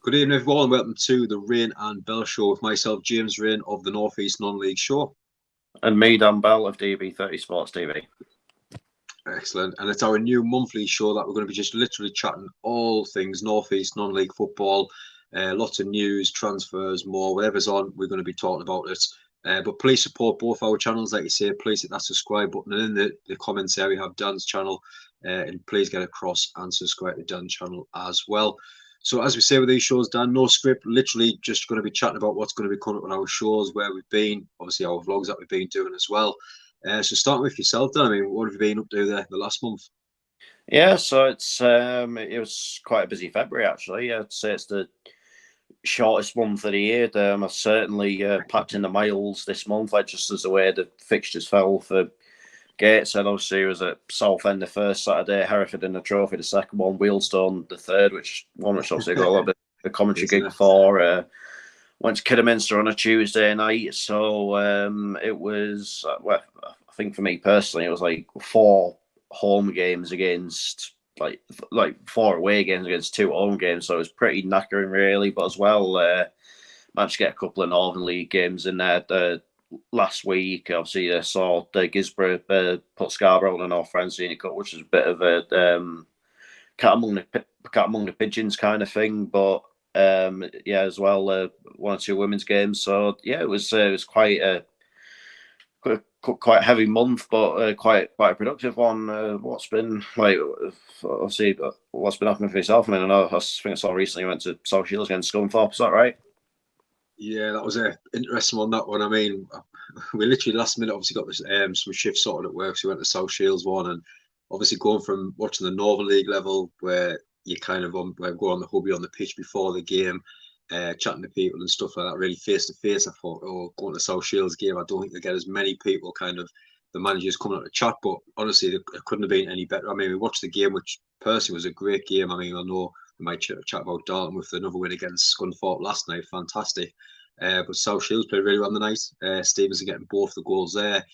Good evening, everyone, and welcome to the Raine and Bell Show with myself, James Raine of the North East Non-League Show. And me, Dan Bell of DB30 Sports TV. Excellent. And it's our new monthly show that we're going to be just literally chatting all things North East Non-League football, lots of news, transfers, more, whatever's on, we're going to be talking about it. But please support both our channels, like you say, please hit that subscribe button, and in the comments area we have Dan's channel, and please get across and subscribe to Dan's channel as well. So as we say with these shows, Dan, no script, literally just going to be chatting about what's going to be coming up on our shows, where we've been, obviously our vlogs that we've been doing as well. So starting with yourself, Dan, I mean, what have you been up to there the last month? Yeah, so it was quite a busy February actually. I'd say it's the shortest month of the year. I certainly packed in the miles this month, like just as the way the fixtures fell for Gateshead. Obviously, it was at Southend the first Saturday, Hereford in the trophy the second one, Wealdstone the third, which obviously got a little bit of commentary gig for. Went to Kidderminster on a Tuesday night, so it was well, I think for me personally, it was like 4 home games against like 4 away games against 2 home games, so it was pretty knackering really. But as well, managed to get a couple of Northern League games in there. Last week, obviously, I saw the Gisborough put Scarborough on the North Friends Senior Cup, which is a bit of a cat among the pigeons kind of thing. But yeah, as well, 1 or 2 women's games. So yeah, it was quite a heavy month, but quite a productive one. What's been like, obviously, what's been happening for yourself? I mean, I think I saw recently you went to South Shields against Scunthorpe. Is that right? Yeah, that was a interesting one. That one, I mean, we literally last minute obviously got this, some shifts sorted at work, so we went to South Shields one, and obviously going from watching the Northern League level where you kind of go on the hubby on the pitch before the game, chatting to people and stuff like that, really face to face. I thought, oh, going to South Shields game, I don't think they get as many people kind of the managers coming out to chat, but honestly, it couldn't have been any better. I mean, we watched the game, which personally was a great game. I mean, I know we might chat about Dalton with another win against Scunthorpe last night, fantastic. But South Shields played really well on the night. Stevenson getting both the goals there.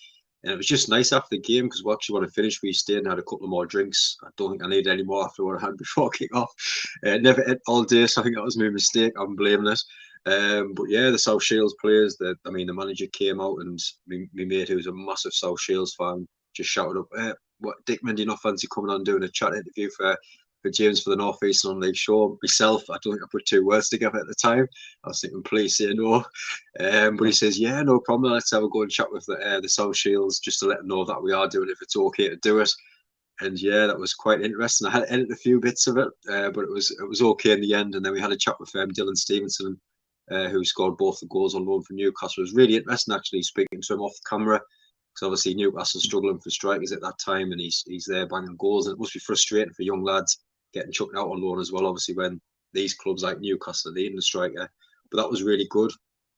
And it was just nice after the game because we actually want to finish. We stayed and had a couple of more drinks. I don't think I needed any more after what I had before kick off. Never ate all day, so I think that was my mistake. I'm blaming it. But yeah, the South Shields players, the manager came out, and my mate, who's a massive South Shields fan, just shouted up, what, Dickman, do you not fancy coming on doing a chat interview for James for the North East Non-League Show? Myself, I don't think I put 2 words together at the time. I was thinking, please say no. But he says, yeah, no problem. Let's have a go and chat with the South Shields just to let them know that we are doing it, if it's okay to do it. And yeah, that was quite interesting. I had to edit a few bits of it, but it was okay in the end. And then we had a chat with Dylan Stevenson, who scored both the goals on loan for Newcastle. It was really interesting actually speaking to him off the camera, because obviously Newcastle's struggling for strikers at that time, and he's there banging goals. And it must be frustrating for young lads getting chucked out on loan as well, obviously, when these clubs like Newcastle need a striker. But that was really good.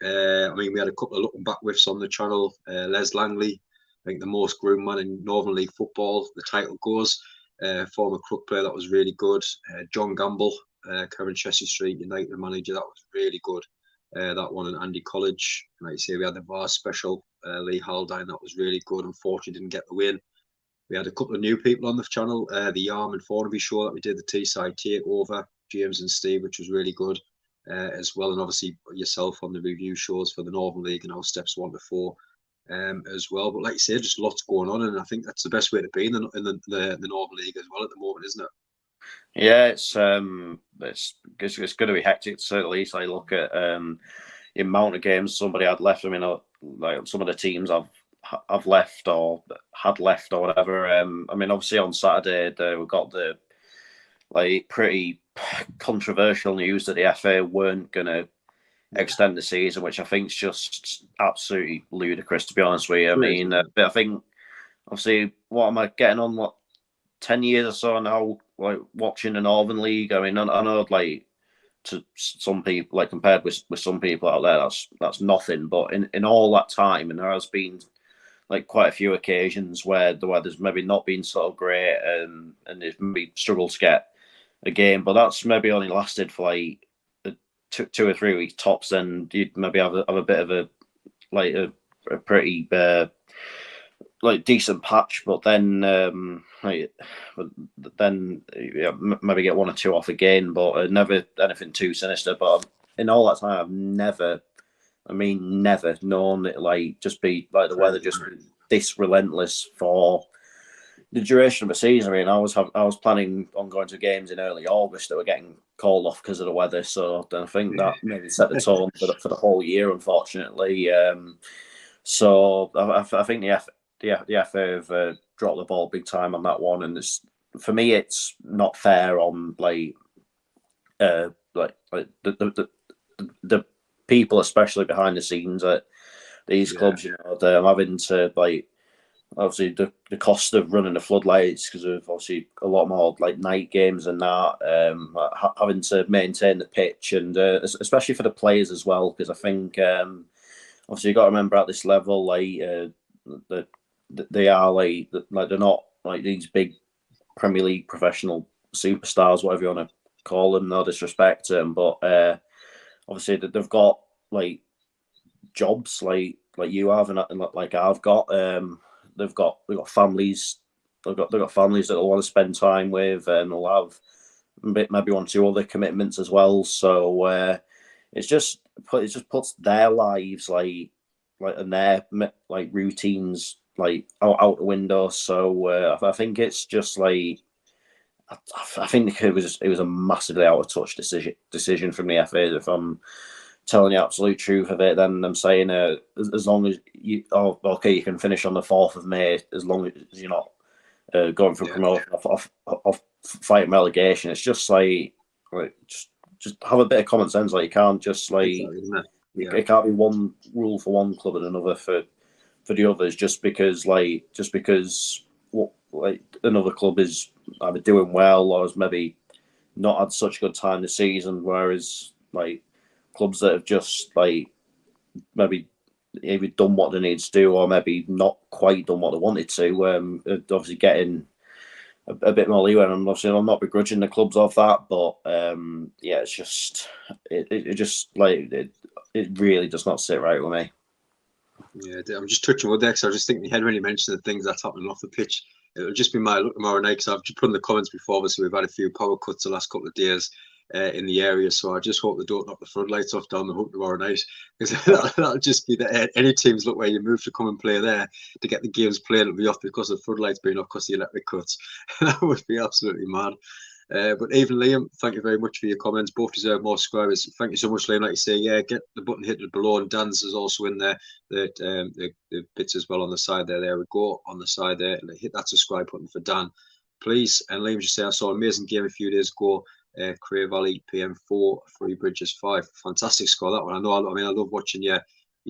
I mean, we had a couple of looking back whiffs on the channel. Les Langley, I think the most groomed man in Northern League football, the title goes. Former Crook player, that was really good. John Gamble, current Chester Street United manager, that was really good. That one, and Andy College. Like you say, we had the VAR special, Lee Haldine, that was really good. Unfortunately, didn't get the win. We had a couple of new people on the channel, the Yarm and Thornaby show that we did, the Teesside Takeover, James and Steve, which was really good as well. And obviously yourself on the review shows for the Northern League and our steps 1 to 4 as well. But like you say, just lots going on, and I think that's the best way to be in the Northern League as well at the moment, isn't it? Yeah, it's going to be hectic to say the least. I look at the amount of games somebody had left. I mean, like some of the teams I've left or had left or whatever. I mean, obviously on Saturday we got the pretty controversial news that the FA weren't going to extend the season, which I think is just absolutely ludicrous, to be honest with you. I mean, but I think obviously, what am I getting on? What, 10 years or so now, like watching the Northern League? I mean, I know like to some people, like compared with some people out there, that's nothing. But in all that time, and there has been like quite a few occasions where the weather's maybe not been so great, and they've maybe struggled to get a game, but that's maybe only lasted for like 2 or 3 weeks tops. Then you'd maybe have a bit of a pretty like decent patch, but then maybe get 1 or 2 off again, but never anything too sinister. But in all that time, I've never known it like just be like the weather just this relentless for the duration of a season. I mean, I was planning on going to games in early August that were getting called off because of the weather. So I think that maybe set the tone for the whole year, unfortunately. So I think the FA have dropped the ball big time on that one, and for me, it's not fair on the people, especially behind the scenes at these clubs. You know, they're having to obviously the cost of running the floodlights because of obviously a lot more like night games and that, having to maintain the pitch, and especially for the players as well, because I think obviously you got to remember at this level they are like they're not like these big Premier League professional superstars, whatever you want to call them. No disrespect to them, but obviously they've got like jobs like you have and like I've got. They've got families. They've got families that they'll want to spend time with, and they'll have maybe 1 or 2 other commitments as well. So it just puts their lives and their like routines like out the window. So I think it's just like I think it was a massively out of touch decision from the FA. If I'm telling the absolute truth of it, then I'm saying as long as you you can finish on the 4th of May as long as you're not going for promotion off fighting relegation. It's just like just have a bit of common sense. Like you can't just it can't be one rule for one club and another for the others just because another club is either doing well or has maybe not had such a good time this season, whereas like clubs that have just like maybe either done what they need to do or maybe not quite done what they wanted to, obviously getting a bit more leeway. And obviously I'm not begrudging the clubs of that, but it's just it really does not sit right with me. Yeah, I'm just touching wood there because I was just thinking you had really mentioned the things that's happening off the pitch. It'll just be my look tomorrow night because I've just put in the comments before. Obviously, we've had a few power cuts the last couple of days in the area, so I just hope they don't knock the floodlights off down the hook tomorrow night because that'll just be any teams look where you move to come and play there to get the games played. It'll be off because the floodlights being off because the electric cuts. That would be absolutely mad. But even Liam, thank you very much for your comments. Both deserve more subscribers. Thank you so much, Liam. Like you say, get the button hit below, and Dan's is also in there. The bits as well on the side there. There we go on the side there. Hit that subscribe button for Dan, please. And Liam just say I saw an amazing game a few days ago. Cray Valley PM4, Three Bridges 5. Fantastic score that one. I love watching your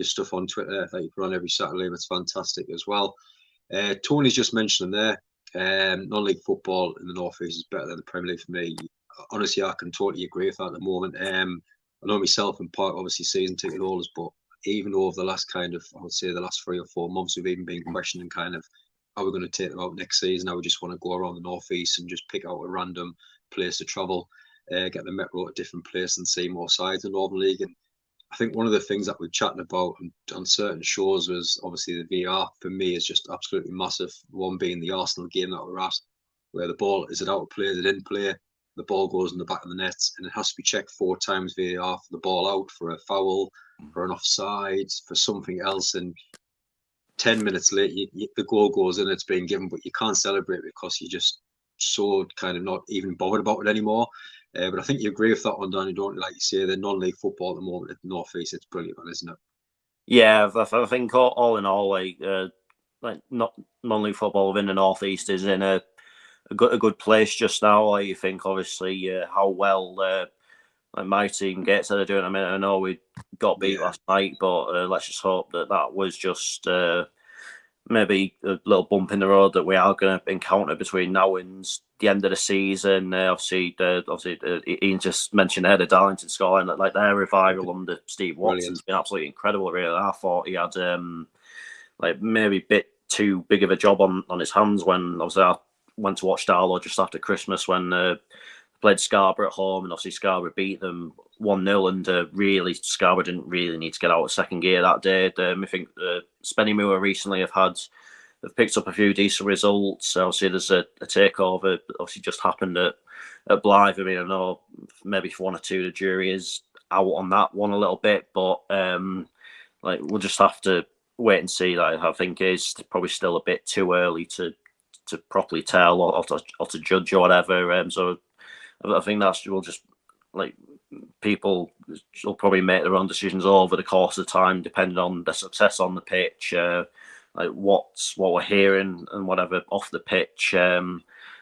stuff on Twitter that you put on every Saturday. It's fantastic as well. Tony's just mentioning there. Non-league football in the North East is better than the Premier League for me. Honestly, I can totally agree with that at the moment. I know myself and Park obviously season ticket holders, but even over the last I would say the last 3 or 4 months, we've even been questioning kind of how we're going to take them out next season. How we just want to go around the North East and just pick out a random place to travel, get the Metro at a different place and see more sides in the Northern League. And I think one of the things that we're chatting about on certain shows was obviously the VR for me is just absolutely massive. One being the Arsenal game that we're at, where the ball is it out of play, is it in play? The ball goes in the back of the net and it has to be checked 4 times VAR for the ball out, for a foul, for an offside, for something else. And 10 minutes later, the goal goes in, it's being given, but you can't celebrate because you're just so kind of not even bothered about it anymore. But I think you agree with that one, Dan. You don't, like you say, the non-league football at the moment at the North East, it's brilliant, isn't it? Yeah, I think all in all, not non-league football within the North East is in a good place just now. I think obviously how well my team gets that they're doing. I mean, I know we got beat last night, but let's just hope that was just maybe a little bump in the road that we are going to encounter between now and the end of the season. Obviously, Ian just mentioned there the Darlington scoring, like their revival under Steve Watson's been absolutely incredible. Really, I thought he had maybe a bit too big of a job on his hands when obviously I went to watch Darlow just after Christmas when played Scarborough at home, and obviously Scarborough beat them 1-0, and really Scarborough didn't really need to get out of second gear that day. I think Spenny Moore recently have had they've picked up a few decent results. Obviously, there's a takeover that obviously just happened at Blythe. I mean, I know maybe for one or two, the jury is out on that one a little bit, but like we'll just have to wait and see. Like, I think it's probably still a bit too early to properly tell or to judge or whatever. So I think we'll just like people will probably make their own decisions over the course of time, depending on the success on the pitch, like what we're hearing and whatever off the pitch.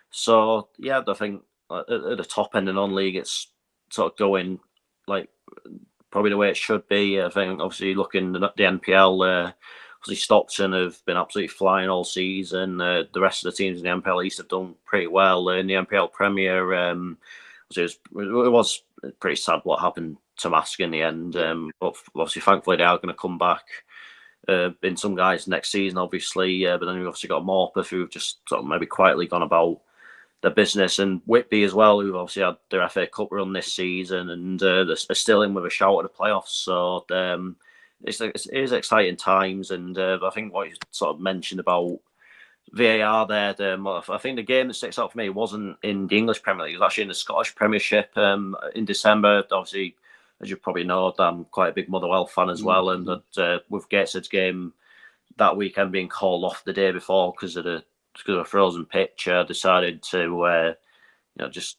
So yeah, I think at the top end of non-league, it's sort of going like probably the way it should be. I think obviously looking at the NPL, obviously Stockton have been absolutely flying all season. The rest of the teams in the NPL East have done pretty well. In the NPL Premier, it was pretty sad what happened to Mask in the end. But obviously, thankfully, they are going to come back in some guys next season, obviously. But then we've obviously got Morpeth, who've just sort of maybe quietly gone about their business, and Whitby as well, who've obviously had their FA Cup run this season, and they're still in with a shout at the playoffs. So it is exciting times, and I think what you sort of mentioned about VAR there, I think the game that sticks out for me wasn't in the English Premier League. It was actually in the Scottish Premiership in December. Obviously, as you probably know, I'm quite a big Motherwell fan as well, and that with Gateshead's game that weekend being called off the day before because of a frozen pitch, I decided to just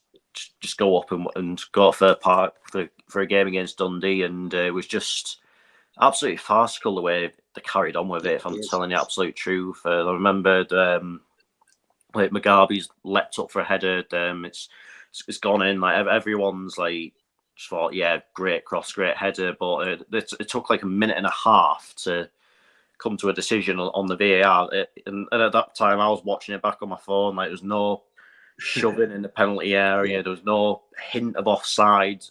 go up and go to Fair Park for a game against Dundee, and it was just absolutely farcical the way they carried on with it. If I'm telling the absolute truth, I remembered like Mugabe's leapt up for a header. It's gone in. Like everyone's like just thought, yeah, great cross, great header, but it took like a minute and a half to come to a decision on the VAR. And at that time, I was watching it back on my phone. Like there was no shoving in the penalty area. There was no hint of offside.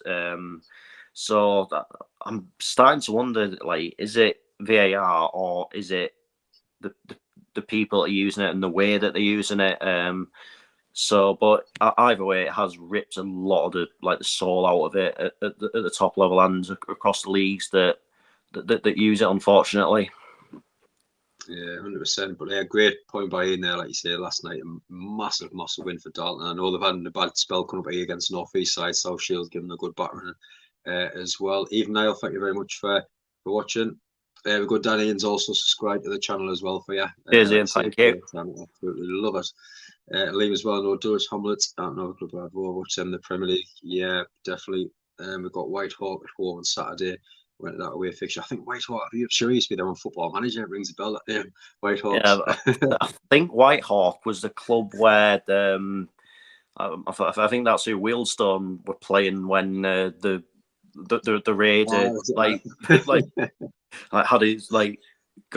So I'm starting to wonder, like, is it VAR or is it the people that are using it and the way that they're using it? But either way, it has ripped a lot of the soul out of it at the top level and across the leagues that use it, unfortunately. Yeah, 100%. But yeah, great point by Ian there. Like you say, last night, a massive win for Dalton. I know they've had a bad spell coming up here against North East side. South Shields giving them a good battering as well. Even Niall, thank you very much for watching. We've got Dan Ian's also subscribed to the channel as well for you. Cheers, Ian. Thank you. Absolutely love it. Liam as well. No, Dutch Hamlet. I don't know the club I've watched them in the Premier League. Yeah, definitely. We've got Whitehawk at home on Saturday. Went to that away fixture. I think Whitehawk, I'm sure he used to be their own Football Manager. It rings a bell, that name. Whitehawk. Yeah, I think Whitehawk was the club where I think that's who Wealdstone were playing when the raid had his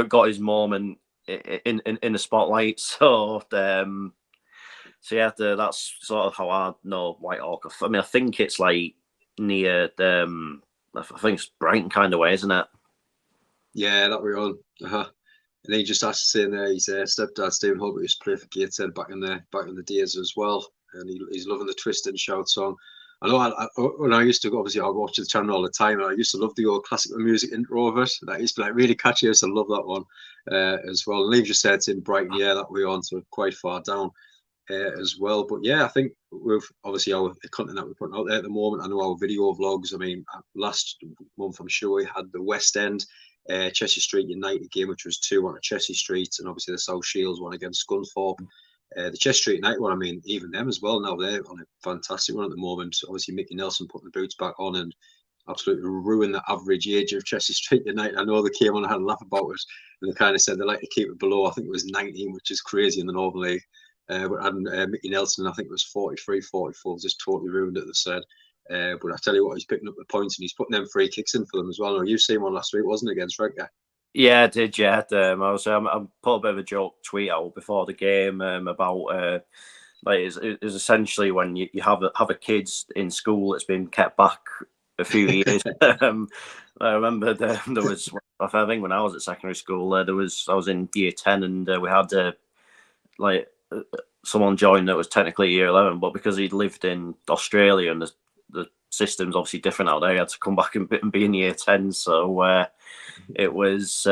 got his moment in the spotlight. So yeah, that's sort of how I know Whitehawk. I mean, I think it's like near I think it's Brighton kind of way, isn't it? Yeah, that we're on. And he just asked saying there his stepdad Stephen Hubbard used to play for Gateshead back in the days as well, and he's loving the Twist and Shout song. I know when I used to obviously I watch the channel all the time, and I used to love the old classical music intro of it. That used to be like really catchy. I used to love that one as well. And Liam just said it's in Brighton, yeah, that we're on, so quite far down as well. But yeah, I think with obviously our content that we're putting out there at the moment, I know our video vlogs. I mean, last month I'm sure we had the West End Cheshire Street United game, which was 2-1 at Cheshire Street, and obviously the South Shields one against Scunthorpe. The Cheshire Street United one, I mean, even them as well. Now they're on a fantastic one at the moment. Obviously, Mickey Nelson putting the boots back on and absolutely ruined the average age of Cheshire Street United. I know they came on and had a laugh about it, and they kind of said they like to keep it below. I think it was 19, which is crazy in the Northern League. But adding Mickey Nelson, I think it was 43, 44, just totally ruined it, they said. But I tell you what, he's picking up the points and he's putting them free kicks in for them as well. You've seen one last week, wasn't it, against Redcar? Yeah, I did. Yeah, I put a bit of a joke tweet out before the game about like it's essentially when you have a kid in school that's been kept back a few years. I remember there was, I think when I was at secondary school, I was in year 10 and we had someone joined that was technically year 11, but because he'd lived in Australia and the system's obviously different out there, he had to come back and be in year 10. So it was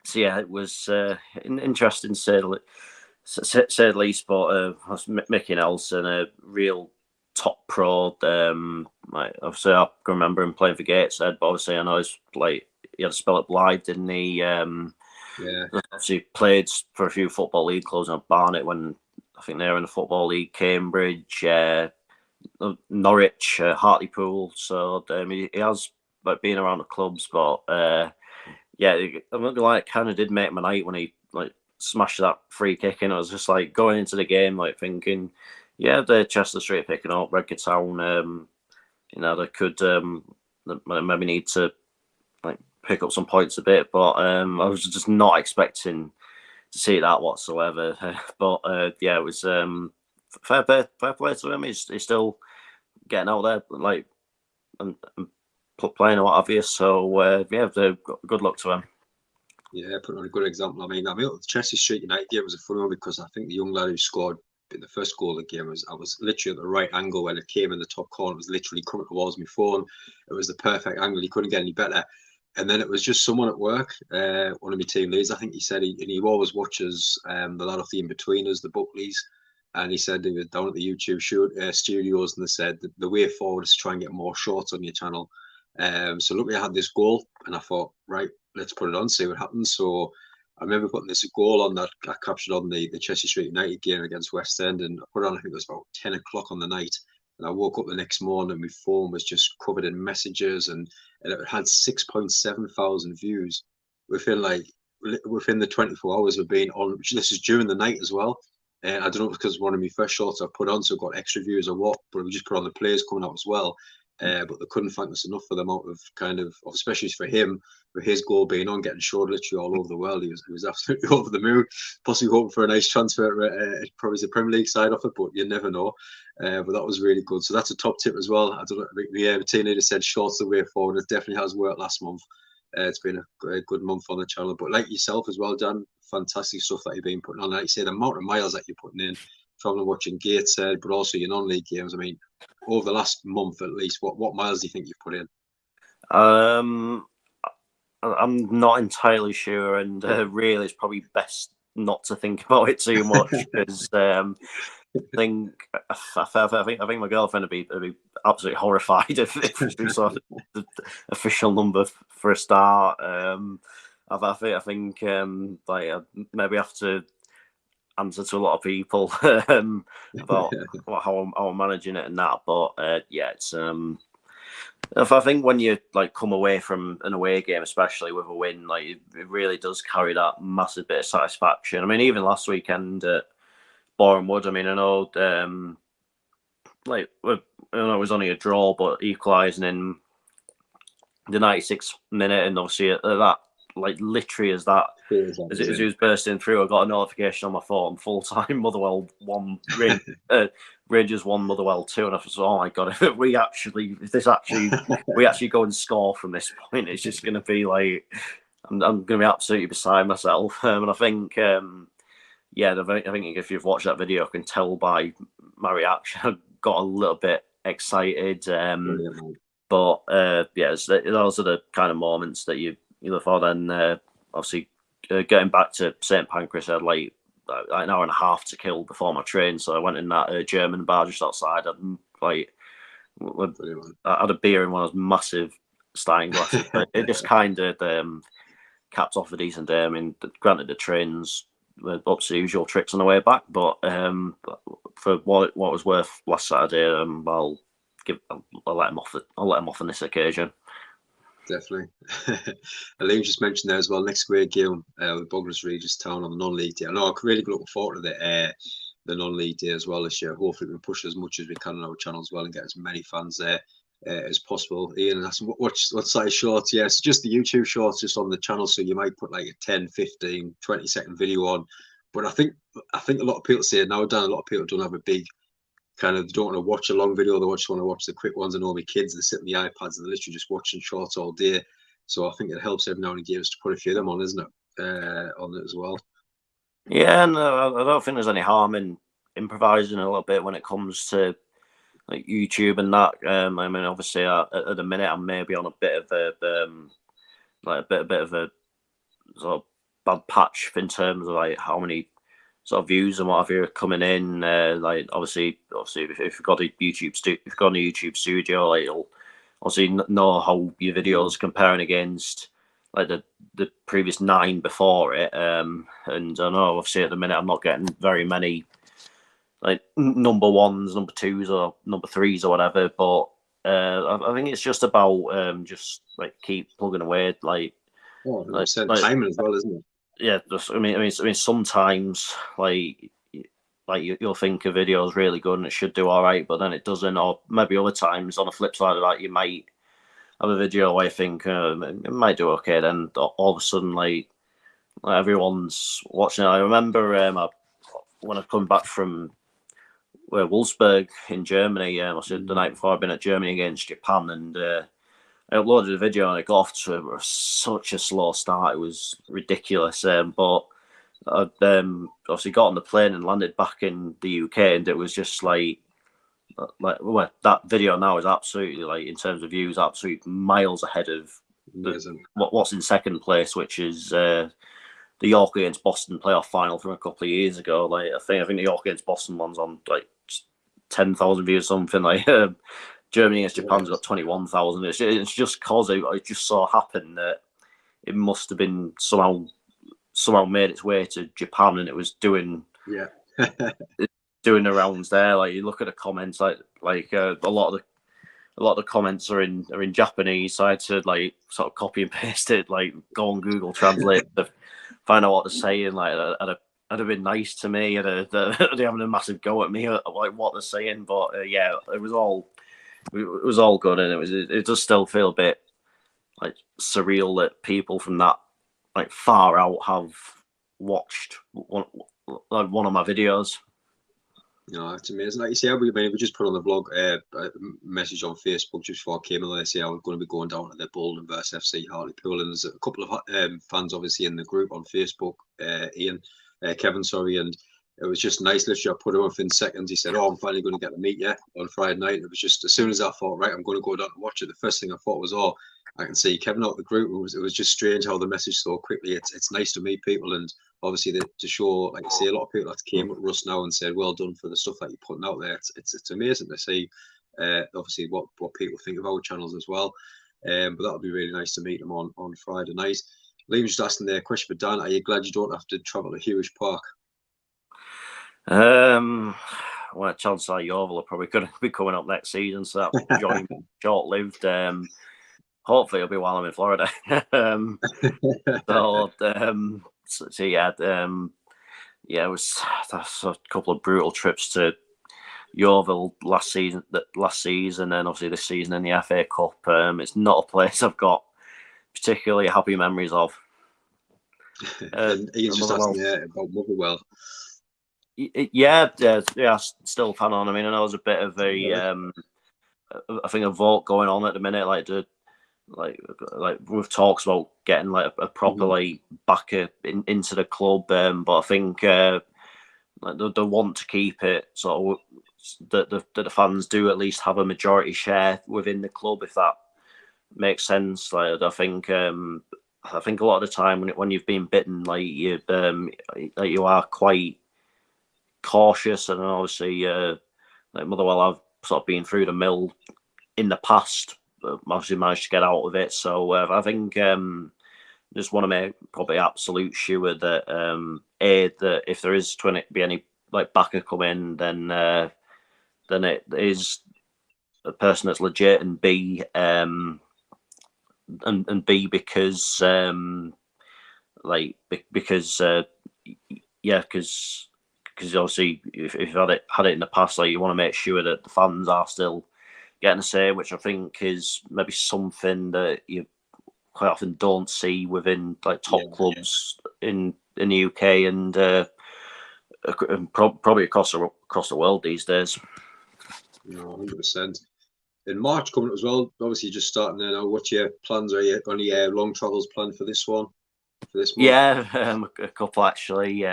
So yeah, it was interesting to say the least. But Mickey Nelson, a real top pro. Obviously, I can remember him playing for Gateshead, but obviously I know he had a spell at Blythe, didn't he? Yeah, Obviously played for a few football league clubs and Barnet when I think they were in the football league. Cambridge, Norwich, Hartlepool. So he has been around the clubs, but yeah, I'm not gonna lie, it kind of did make my night when he smashed that free kick in. I was just going into the game thinking, yeah, the Chester Street picking up, Redcar Town, they could maybe need to pick up some points a bit, but I was just not expecting to see that whatsoever. But yeah, it was fair play to him. He's still getting out there and playing a lot of you. So yeah, good luck to him. Yeah, putting on a good example. I mean, the Chester Street United game was a funny one because I think the young lad who scored the first goal of the game I was literally at the right angle when it came in the top corner. It was literally coming towards my phone. It was the perfect angle. He couldn't get any better. And then it was just someone at work, one of my team leads. I think he said he always watches the lad off the In-Betweeners, the Buckleys. And he said he was down at the YouTube studios and they said the way forward is to try and get more shorts on your channel. So luckily I had this goal and I thought, right, let's put it on, see what happens. So I remember putting this goal on that I captured on the Chester Street United game against West End, and I put it on, I think it was about 10 o'clock on the night. And I woke up the next morning and my phone was just covered in messages and it had 6.7 thousand views within the 24 hours of being on. This is during the night as well. I don't know because one of my first shorts I put on, so got extra views or what, but we just put on the players coming out as well. But they couldn't thank us enough for the amount of especially for him, with his goal being on, getting showed literally all over the world. He was absolutely over the moon, possibly hoping for a nice transfer, probably the Premier League side of it, but you never know. But that was really good. So that's a top tip as well. I don't know, the teenager said shorts the way forward. It definitely has worked last month. It's been a good month on the channel. But like yourself as well, Dan, fantastic stuff that you've been putting on. Like you say, the amount of miles that you're putting in, traveling, watching Gateshead, but also your non-league games. I mean, over the last month at least, what miles do you think you've put in? I'm not entirely sure, and really, it's probably best not to think about it too much because I think my girlfriend would be absolutely horrified if we saw the official number for a start. I think I maybe have to answer to a lot of people about how I'm managing it and that. But yeah, it's I think when you come away from an away game, especially with a win, it really does carry that massive bit of satisfaction. I mean, even last weekend at Boreham Wood, I mean, I know it was only a draw, but equalising in the 96th minute, and obviously at that, literally as it was bursting through, I got a notification on my phone, full time Motherwell 1, Rangers 1, Motherwell 2, and I thought, oh my god, if we actually go and score from this point, it's just going to be I'm going to be absolutely beside myself. And I think yeah, I think if you've watched that video, I can tell by my reaction, I got a little bit excited. But yeah, those are the kind of moments that you look for. Then obviously getting back to St Pancras, I had an hour and a half to kill before my train, so I went in that German bar just outside. I had a beer in one of those massive Stein glasses. It just kind of capped off a decent day. I mean, granted the trains were up to the usual tricks on the way back, but for what it was worth last Saturday, I'll let him off. I'll let him off on this occasion. Definitely. Liam just mentioned there as well. Next great game with Bognors Regis Town on the non-league day. I know I'm really looking forward to the non-league day as well this year. Hopefully we can push as much as we can on our channel as well and get as many fans there as possible. Ian, that's what size shorts? Yes, just the YouTube shorts just on the channel. So you might put a 10, 15, 20-second video on. But I think a lot of people say it now, Dan, a lot of people don't have a big kind of, don't want to watch a long video, they just want to watch the quick ones. And all my kids, they sit on the iPads and they're literally just watching shorts all day. So I think it helps every now and again to put a few of them on, isn't it? On it as well. Yeah, and I don't think there's any harm in improvising a little bit when it comes to YouTube and that. I mean, obviously, at the minute, I'm maybe on a bit of a bit of a sort of bad patch in terms of like how many sort of views and what have you are coming in. Like obviously, if you've got a YouTube studio, like you'll obviously know how your videos comparing against like the previous 9 before it. And I know obviously at the minute I'm not getting very many like number 1s, number 2s, or number 3s or whatever. But I think it's just about just like keep plugging away, like. Oh, 100%. Timing as well, isn't it? Yeah, just, I mean, sometimes you'll think a video is really good and it should do all right, but then it doesn't. Or maybe other times, on the flip side of that, you might have a video where you think it might do okay, then all of a sudden, like everyone's watching it. I remember when I come back from Wolfsburg in Germany. I said the night before I'd been at Germany against Japan, and I uploaded a video and it got off to such a slow start. It was ridiculous. But I obviously got on the plane and landed back in the UK, and it was just like well, that video now is absolutely, like, in terms of views, absolutely miles ahead of what's in second place, which is the York against Boston playoff final from a couple of years ago. Like I think the York against Boston one's on like 10,000 views, something like. Germany against Japan's got 21,000. It's just cause it just so happened that it must have been somehow made its way to Japan, and it was doing doing the rounds there. Like you look at the comments, like a lot of the comments are in Japanese. So I had to like sort of copy and paste it, like go on Google Translate to find out what they're saying. Like it'd have been nice to me. They're having a massive go at me, like what they're saying. But yeah, it was all good, and it does still feel a bit like surreal that people from that like far out have watched one of my videos. No, it's amazing. Like you say, we just put on the blog a message on Facebook just before I came in. They say I was going to be going down to the Bolton versus FC Hartlepool, and there's a couple of fans obviously in the group on Facebook. Kevin, sorry, and it was just nice. Literally, I put him off in seconds. He said, "Oh, I'm finally going to get to meet you on Friday night." It was just as soon as I thought, right, I'm going to go down and watch it. The first thing I thought was, "Oh, I can see Kevin out of the group." It was just strange how the message so quickly. It's nice to meet people, and obviously to show, like you say, a lot of people that came up with us now and said, "Well done for the stuff that you're putting out there." It's amazing to see. Obviously, what people think of our channels as well. But that'll be really nice to meet them on Friday night. Liam's just asking there a question for Dan. Are you glad you don't have to travel to Hewish Park? Well, chances are Yeovil are probably going to be coming up next season, so that joint short-lived. Hopefully, it'll be while I'm in Florida. So yeah, it was that's a couple of brutal trips to Yeovil last season, and then obviously this season in the FA Cup. It's not a place I've got particularly happy memories of. And Ian's just asking about Motherwell. Yeah, still fan on. I mean, I know there's a bit of I think a vote going on at the minute, like with talks about getting like a proper like backer into the club, but I think like they want to keep it sort of that the fans do at least have a majority share within the club, if that makes sense. Like I think a lot of the time when you've been bitten, like you are quite cautious, and obviously like Motherwell have sort of been through the mill in the past, but obviously managed to get out of it. So I think just want to make probably absolute sure that that if there is to be any like backer come in, then it is a person that's legit, and B and B because because obviously if you've had it in the past, like you want to make sure that the fans are still getting a say, which I think is maybe something that you quite often don't see within like top clubs in the UK and probably across the world these days. 100%. In March coming up as well. Obviously, just starting there now. What's your plans? Are you any long travels planned for this one? For this month? Yeah, a couple actually.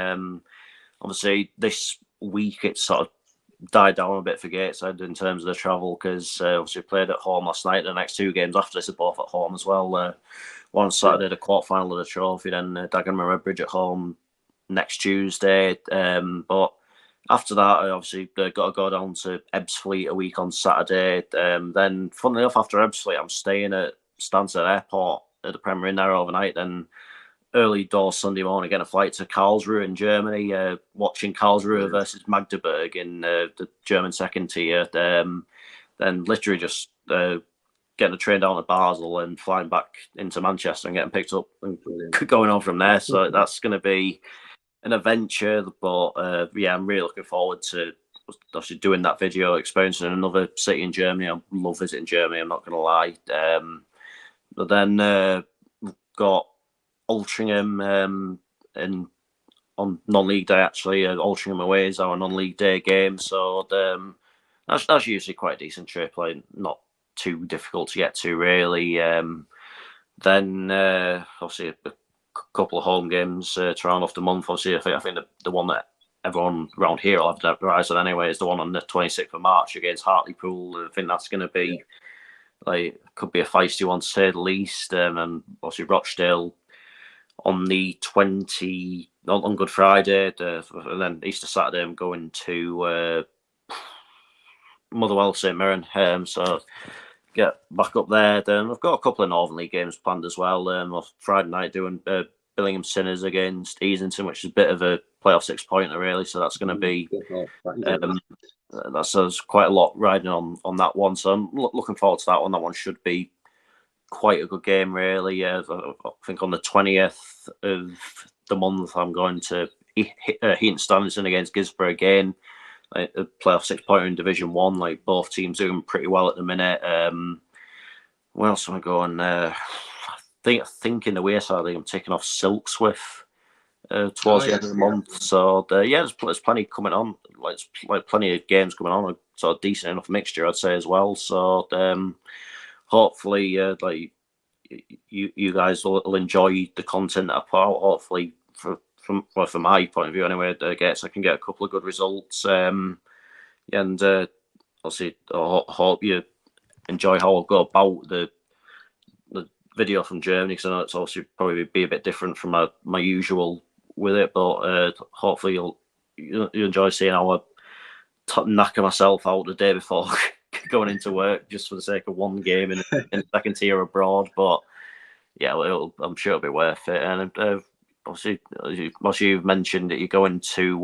Obviously, this week it's sort of died down a bit for Gateshead in terms of the travel, because obviously we played at home last night. The next 2 games after this are both at home as well. One Saturday, the quarterfinal of the trophy, then Dagenham Redbridge at home next Tuesday. But after that, I obviously got to go down to Ebbsfleet a week on Saturday. Then, funnily enough, after Ebbsfleet, I'm staying at Stansted Airport at the Premier Inn there overnight. Then early doors Sunday morning, getting a flight to Karlsruhe in Germany, watching Karlsruhe versus Magdeburg in the German second tier. Then literally just getting a train down to Basel and flying back into Manchester and getting picked up and going on from there. So that's going to be an adventure. But yeah, I'm really looking forward to obviously doing that video, experiencing another city in Germany. I love visiting Germany, I'm not going to lie. But then we've got Altrincham on non-league day, actually. Altrincham away is our non-league day game. So that's usually quite a decent trip, like not too difficult to get to, really. Then obviously a couple of home games to round off the month. Obviously, I think the one that everyone around here will have the horizon anyway is the one on the 26th of March against Hartlepool. I think that's going to be could be a feisty one to say the least. And obviously Rochdale on the 20 on Good Friday, and then Easter Saturday I'm going to Motherwell St Mirren. So get back up there. Then I've got a couple of Northern League games planned as well. Friday night doing Billingham Sinners against Easington, which is a bit of a playoff 6-pointer really. So that's going to be that's quite a lot riding on that one. So I'm looking forward to that one. That one should be quite a good game, really. I think on the 20th of the month, I'm going to Heaton Stanison against Gisborough again. A playoff 6-pointer in Division 1. Like both teams doing pretty well at the minute. Where else am I going? I think in the way side, I'm taking off Silksworth towards the end of the month. So yeah, there's plenty coming on. Like plenty of games coming on. A sort of decent enough mixture, I'd say, as well. So hopefully, like you guys will enjoy the content that I put out. Hopefully, from my point of view, anyway, I guess I can get a couple of good results. And obviously, I hope you enjoy how I go about the video from Germany, because I know it's obviously probably be a bit different from my usual with it. But hopefully, you'll enjoy seeing how I knacker myself out the day before going into work just for the sake of one game in second tier abroad. But yeah, I'm sure it'll be worth it. And obviously, as you've mentioned that you're going to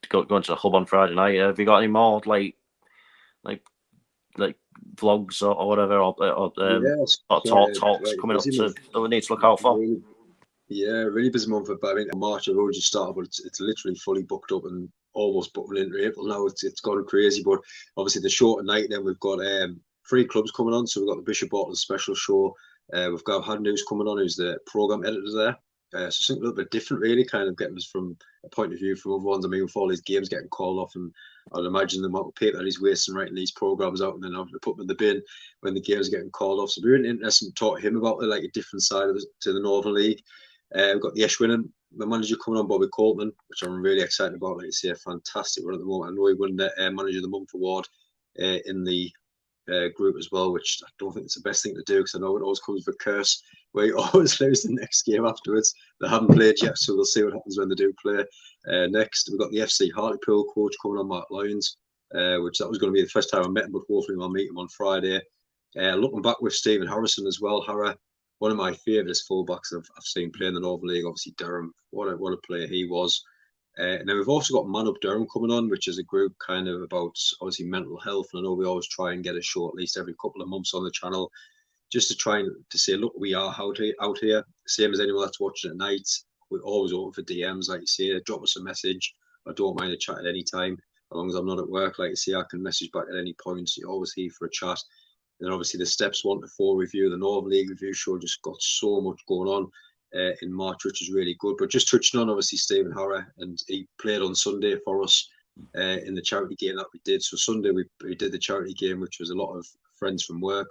going to the hub on Friday night. Have you got any more like vlogs or whatever, or talks coming up that we need to look out for? Really busy month. But I mean, March I've already started, but it's literally fully booked up and almost booked into April now. It's gone crazy. But obviously the shorter night, then we've got 3 clubs coming on. So we've got the Bishop Auckland special show. We've got Had News coming on, who's the program editor there. So something a little bit different, really, kind of getting us from a point of view from other ones. I mean, with all these games getting called off, and I'd imagine the amount of paper that he's wasting writing these programs out and then having to put them in the bin when the games are getting called off. So it'd be really interesting to talk to him about like a different side to the Northern League. We've got the Eshwin, the manager coming on, Bobby Coleman, which I'm really excited about. Like you say, a fantastic one at the moment. I know he won the Manager of the Month award in the group as well, which I don't think it's the best thing to do, because I know it always comes with a curse where you always lose the next game afterwards. They haven't played yet, so we'll see what happens when they do play. Next, we've got the FC Hartlepool coach coming on, Mark Lyons, which that was going to be the first time I met him, but hopefully I'll meet him on Friday. Looking back with Stephen Harrison as well. Harra, one of my favourite fullbacks I've seen play in the Northern League. Obviously Durham, what a player he was. And then we've also got Man Up Durham coming on, which is a group kind of about obviously mental health. And I know we always try and get a show at least every couple of months on the channel, just to try and to say, look, we are out here. Same as anyone that's watching at night. We're always open for DMs, like you say. Drop us a message. I don't mind a chat at any time, as long as I'm not at work. Like you say, I can message back at any point. So you're always here for a chat. And then obviously the Steps 1 to 4 review, the Northern League review show, just got so much going on in March, which is really good. But just touching on obviously Stephen Harra, and he played on Sunday for us in the charity game that we did. So Sunday we did the charity game, which was a lot of friends from work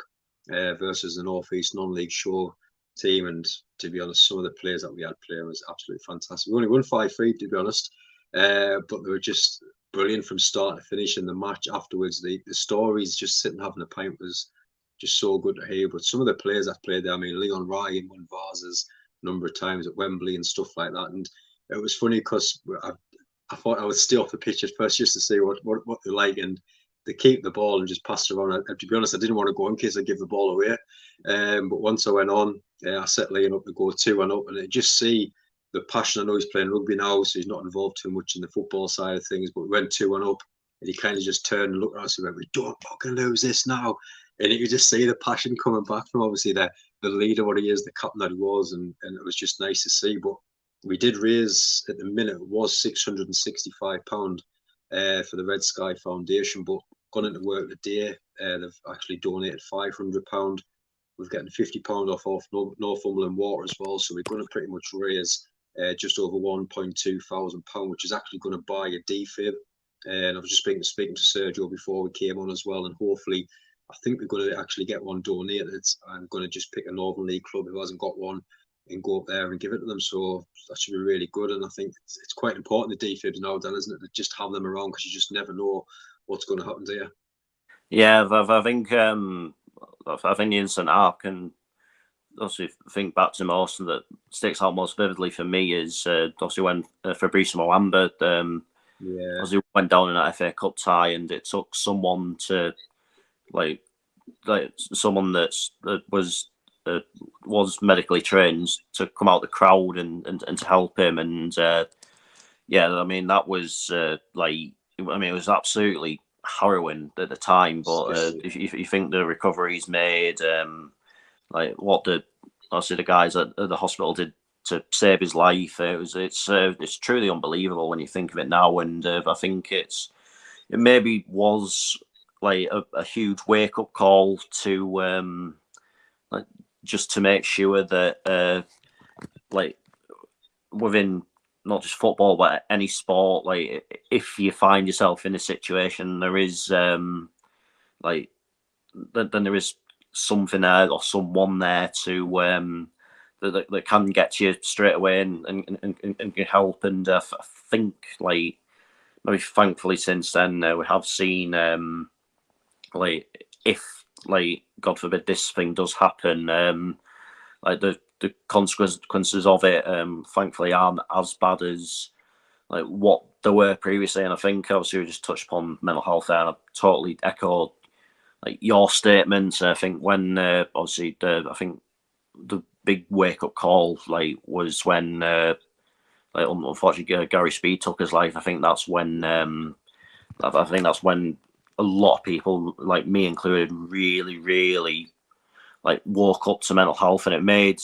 versus the North East non-league show team. And to be honest, some of the players that we had playing was absolutely fantastic. We only won 5-3, to be honest, but they were just brilliant from start to finish. And the match afterwards, the stories just sitting having a pint was just so good to hear. But some of the players that played there, I mean, Leon Ryan won vases a number of times at Wembley and stuff like that. And it was funny because I thought I would stay off the pitch at first just to see what they're like, and they keep the ball and just pass it around. And to be honest, I didn't want to go in case I give the ball away. But once I went on, I set Leon up to go 2-1 up, and I just see the passion. I know he's playing rugby now, so he's not involved too much in the football side of things. But we went 2-1 up, and he kind of just turned and looked at us and went, "We don't fucking lose this now." And you could just see the passion coming back from obviously the leader, what he is, the captain that he was, and it was just nice to see. But we did raise at the minute, it was £665 for the Red Sky Foundation, but gone into work today, they've actually donated £500. We're getting £50 off Northumberland Water as well, so we're going to pretty much raise just over £1,200, which is actually going to buy a defib. And I was just speaking to Sergio before we came on as well, and hopefully I think we're going to actually get one donated. I'm going to just pick a Northern League club who hasn't got one and go up there and give it to them. So that should be really good. And I think it's quite important, the defibs now, Dan, isn't it? To just have them around, because you just never know what's going to happen to you. Yeah, I think the instant arc, and obviously think back to most that sticks out most vividly for me is obviously when Fabrice Mwamba obviously went down in that FA Cup tie, and it took someone to like someone that was medically trained to come out the crowd and to help him. And yeah, I mean, that was it was absolutely harrowing at the time. But if you think the recovery he's made, like what obviously the guys at the hospital did to save his life, it's truly unbelievable when you think of it now. And I think it maybe was like a huge wake up call to just to make sure that like within not just football but any sport, like if you find yourself in a situation, there is then there is something there or someone there to that can get to you straight away and help. And I think like maybe thankfully since then we have seen like if like God forbid this thing does happen, like the consequences of it thankfully aren't as bad as like what there were previously. And I think obviously we just touched upon mental health there, and I totally echo like your statements. I think when obviously I think the big wake up call like was when like unfortunately Gary Speed took his life. I think that's when a lot of people, like me included, really like woke up to mental health, and it made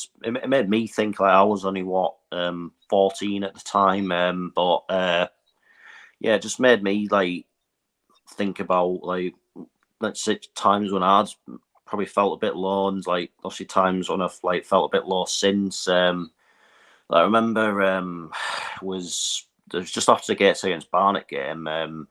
me think. Like I was only 14 at the time, but yeah, it just made me like think about like let's say times when I'd probably felt a bit low, and like obviously times when I've like felt a bit low since. I remember it was just after the Gates against Barnet game.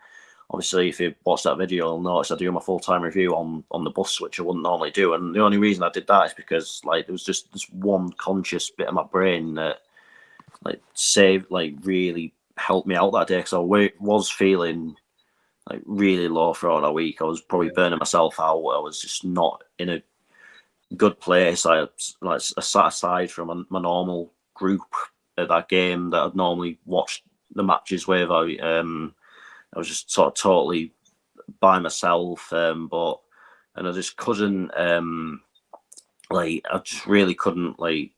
Obviously, if you watch that video, you'll notice I do my full-time review on the bus, which I wouldn't normally do. And the only reason I did that is because like there was just this one conscious bit of my brain that like really helped me out that day, because I was feeling like really low throughout that week. I was probably burning myself out. I was just not in a good place. I sat aside from my normal group at that game that I'd normally watched the matches with. I was just sort of totally by myself, and I just couldn't I just really couldn't like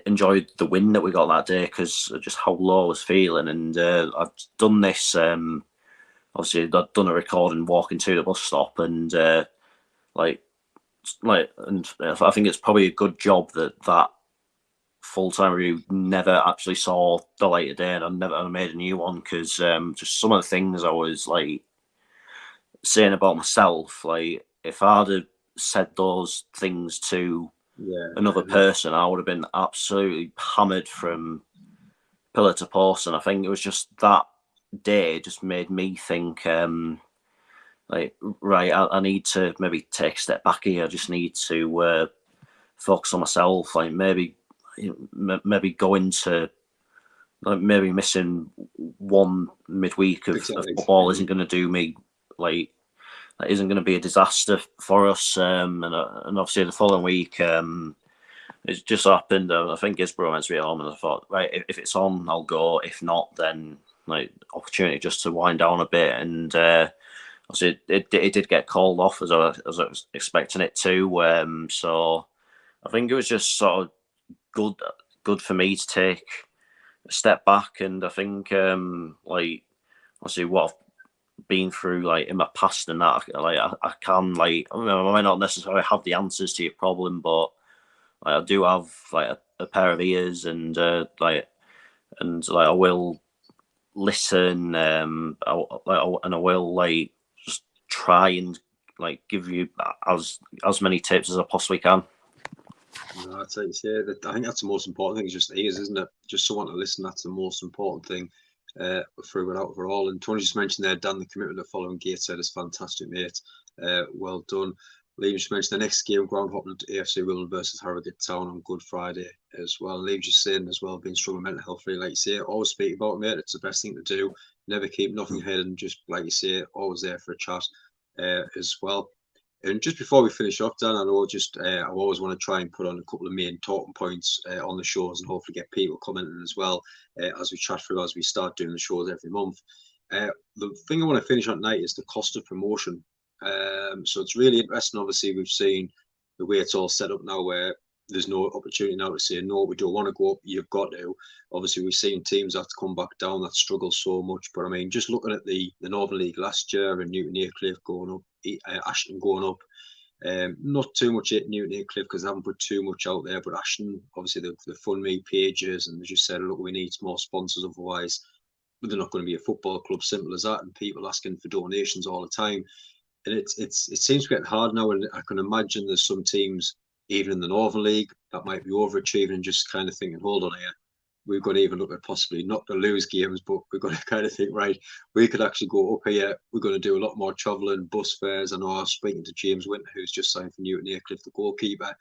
enjoy the win that we got that day because of just how low I was feeling. And I've done this obviously I'd done a recording walking to the bus stop, and and I think it's probably a good job that full-time review never actually saw the light of day, and I never made a new one, because just some of the things I was like saying about myself, like if I'd have said those things to another person, I would have been absolutely hammered from pillar to post. And I think it was just that day just made me think right, I need to maybe take a step back here. I just need to focus on myself, like maybe go into like maybe missing one midweek of football isn't going to do me like that isn't going to be a disaster for us. And obviously the following week, it just happened. I think Isbro meant to be at home, and I thought, right, if it's on, I'll go. If not, then like opportunity just to wind down a bit. And obviously it did get called off as I was expecting it to. So I think it was just sort of good for me to take a step back, and I think like obviously what I've been through like in my past and that, like I can like I might not necessarily have the answers to your problem, but like, I do have like a pair of ears, and like I will listen, and I will like just try and like give you as many tips as I possibly can. No, I'd say that I think that's the most important thing. Is just ears, isn't it? Just someone to listen. That's the most important thing. Through it out overall. And Tony just mentioned there, Dan, the commitment to following Gateshead is fantastic, mate. Well done. Liam just mentioned the next game, ground hopping to AFC Wimbledon versus Harrogate Town on Good Friday as well. Liam just saying as well, being strong mental health, really, like you say, always speak about it, mate. It's the best thing to do. Never keep nothing hidden. Just like you say, always there for a chat as well. And just before we finish off, Dan, I know I always want to try and put on a couple of main talking points on the shows and hopefully get people commenting as well as we chat through as we start doing the shows every month. The thing I want to finish on tonight is the cost of promotion. So it's really interesting. Obviously, we've seen the way it's all set up now where there's no opportunity now to say, no, we don't want to go up, you've got to. Obviously, we've seen teams that come back down that struggle so much. But I mean, just looking at the Northern League last year and Newton Aycliffe going up, Ashton going up. Not too much at Newton Aycliffe because they haven't put too much out there, but Ashton, obviously, the fund me pages and they just said, look, we need more sponsors, otherwise they're not going to be a football club, simple as that. And people asking for donations all the time. And it seems getting hard now, and I can imagine there's some teams, even in the Northern League, that might be overachieving and just kind of thinking, hold on here, we've got to even look at possibly not to lose games, but we've got to kind of think, right, we could actually go up here. We're going to do a lot more travelling, bus fares. I know I was speaking to James Winter, who's just signed for Newton Aycliffe, the goalkeeper,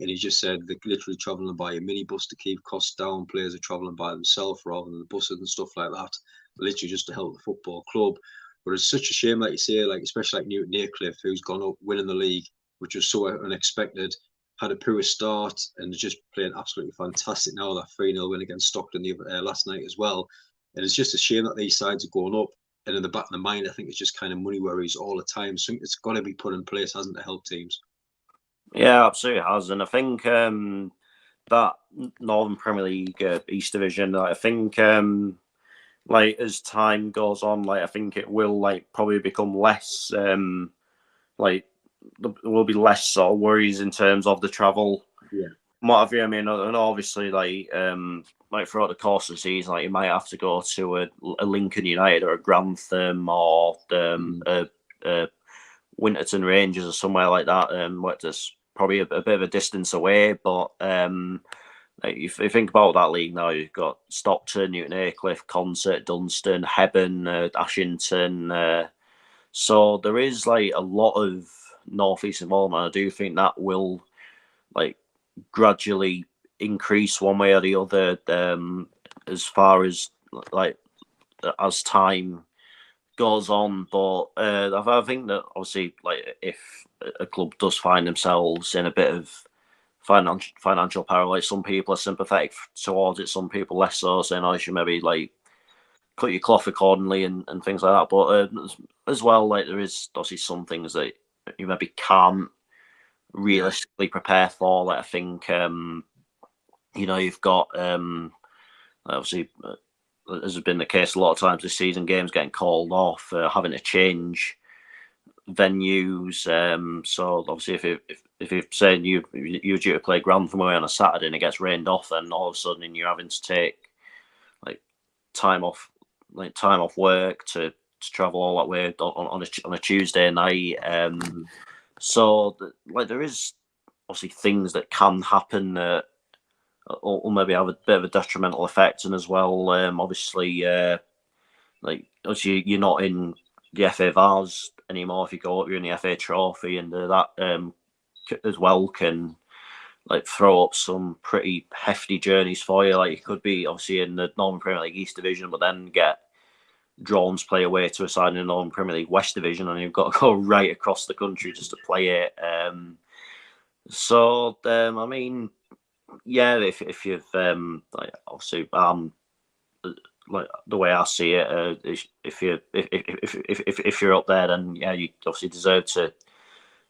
and he just said they're literally travelling by a minibus to keep costs down. Players are travelling by themselves rather than the buses and stuff like that, literally just to help the football club. But it's such a shame, like you say, like especially like Newton Aycliffe, who's gone up winning the league, which was so unexpected, had a poor start and just playing absolutely fantastic now. That 3-0 win against Stockton last night as well. And it's just a shame that these sides are going up. And in the back of the mind, I think it's just kind of money worries all the time. So it's got to be put in place, hasn't it, to help teams? Yeah, absolutely has. And I think that Northern Premier League East Division, I think like as time goes on, like I think it will like probably become less like there will be less sort of worries in terms of the travel. Yeah. What have you? I mean, and obviously like throughout the course of the season, like you might have to go to a Lincoln United or a Grantham or Winterton Rangers or somewhere like that. It's probably a bit of a distance away, but like if you think about that league now, you've got Stockton, Newton Aycliffe, Consett, Dunstan, Hebburn, Ashington. So there is like a lot of northeast involvement. I do think that will like gradually increase one way or the other as far as like as time goes on. But I think that obviously like if a club does find themselves in a bit of financial peril, like some people are sympathetic towards it, some people less so, saying you should maybe like cut your cloth accordingly and things like that. But as well, like there is obviously some things that you maybe can't realistically prepare for. Like I think you've got obviously as has been the case a lot of times this season, games getting called off, having to change venues. So obviously if you're saying you're due to play Grantham away on a Saturday and it gets rained off, then all of a sudden you're having to take like time off work to travel all that way on a Tuesday night. So like there is obviously things that can happen or maybe have a bit of a detrimental effect, and as well obviously like obviously you're not in the FA Vars anymore. If you go up, you're in the FA Trophy, and that as well can like throw up some pretty hefty journeys for you. Like you could be obviously in the Northern Premier League East Division, but then get drawn to play away to a side in the Northern Premier League West Division, and you've got to go right across the country just to play it. I mean, yeah, if you've like obviously like the way I see it, if you're up there, then yeah, you obviously deserve to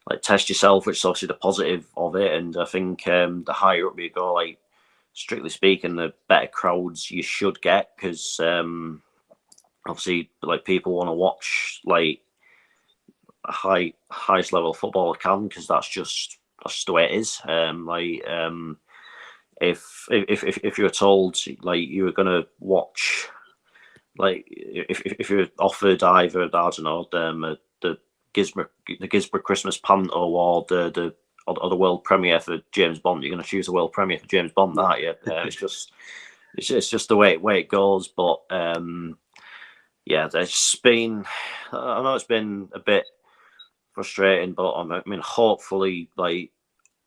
like test yourself, which is obviously the positive of it. And I think the higher up you go, like strictly speaking, the better crowds you should get, because obviously like people want to watch like a highest level of football I can, because that's just the way it is. If you were told like you were going to watch, like if you're offered either, I don't know, the Gisborough Christmas Panto or the world premiere for James Bond, you're going to choose the world premiere for James Bond, aren't you? It's just the way it goes. But yeah, there's been, I know it's been a bit frustrating, but I mean, hopefully, like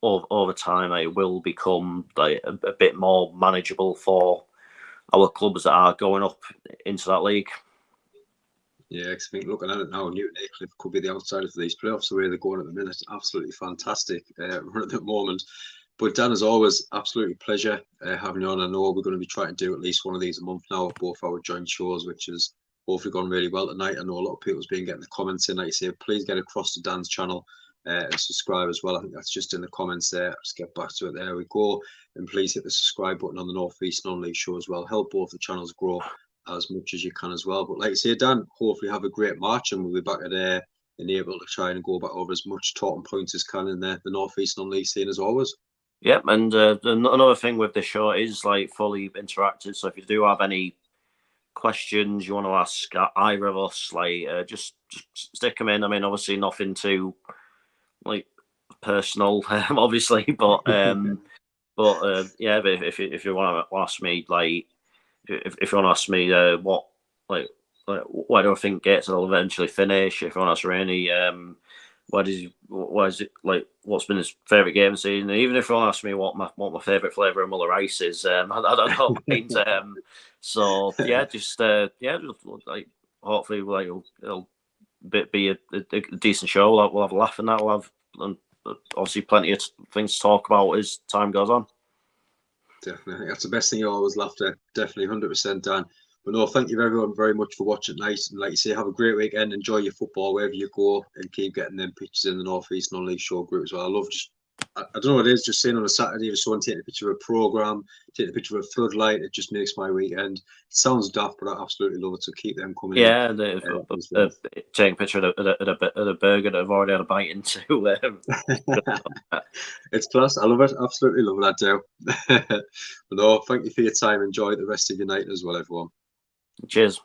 over time, it will become like a bit more manageable for our clubs that are going up into that league. Yeah, because I think looking at it now, Newton Aycliffe could be the outsider for these playoffs. The way they're going at the minute, absolutely fantastic run at the moment. But Dan, as always, absolutely pleasure having you on. I know we're going to be trying to do at least one of these a month now, both our joint shows, which has hopefully gone really well tonight. I know a lot of people's been getting the comments in, like you say, please get across to Dan's channel and subscribe as well. I think that's just in the comments there. Let's get back to it. There we go. And please hit the subscribe button on the North East Non-League show as well. Help both the channels grow as much as you can as well. But like I say, Dan, hopefully have a great March, and we'll be back at and able to try and go back over as much talking points as can in the North East Non-League scene as always. Yep, and another thing with this show is like fully interactive. So if you do have any questions you want to ask either of us, like just stick them in. I mean, obviously nothing too like personal, obviously, but yeah, but if you want to ask me, like if you want to ask me what why do I think Gates will eventually finish? If you want to ask Raine, why is it like what's been his favourite game of the season? And even if you want to ask me what my favourite flavour of Muller Ice is, I don't mind. So yeah, just like hopefully like it'll be a decent show. We'll have a laugh, and that we'll have obviously plenty of things to talk about as time goes on. Definitely, that's the best thing. You always laugh at. Definitely, 100%, Dan. But no, thank you everyone very much for watching tonight. And like you say, have a great weekend. Enjoy your football wherever you go, and keep getting them pictures in the North East Non-League show group as well. I love just, I don't know what it is, just seeing on a Saturday if someone taking a picture of a program, taking a picture of a floodlight, it just makes my weekend. It sounds daft, but I absolutely love it. So keep them coming. Yeah, taking a picture of the burger that I've already had a bite into. It's class. I love it. Absolutely love that, too. But no, thank you for your time. Enjoy the rest of your night as well, everyone. Cheers.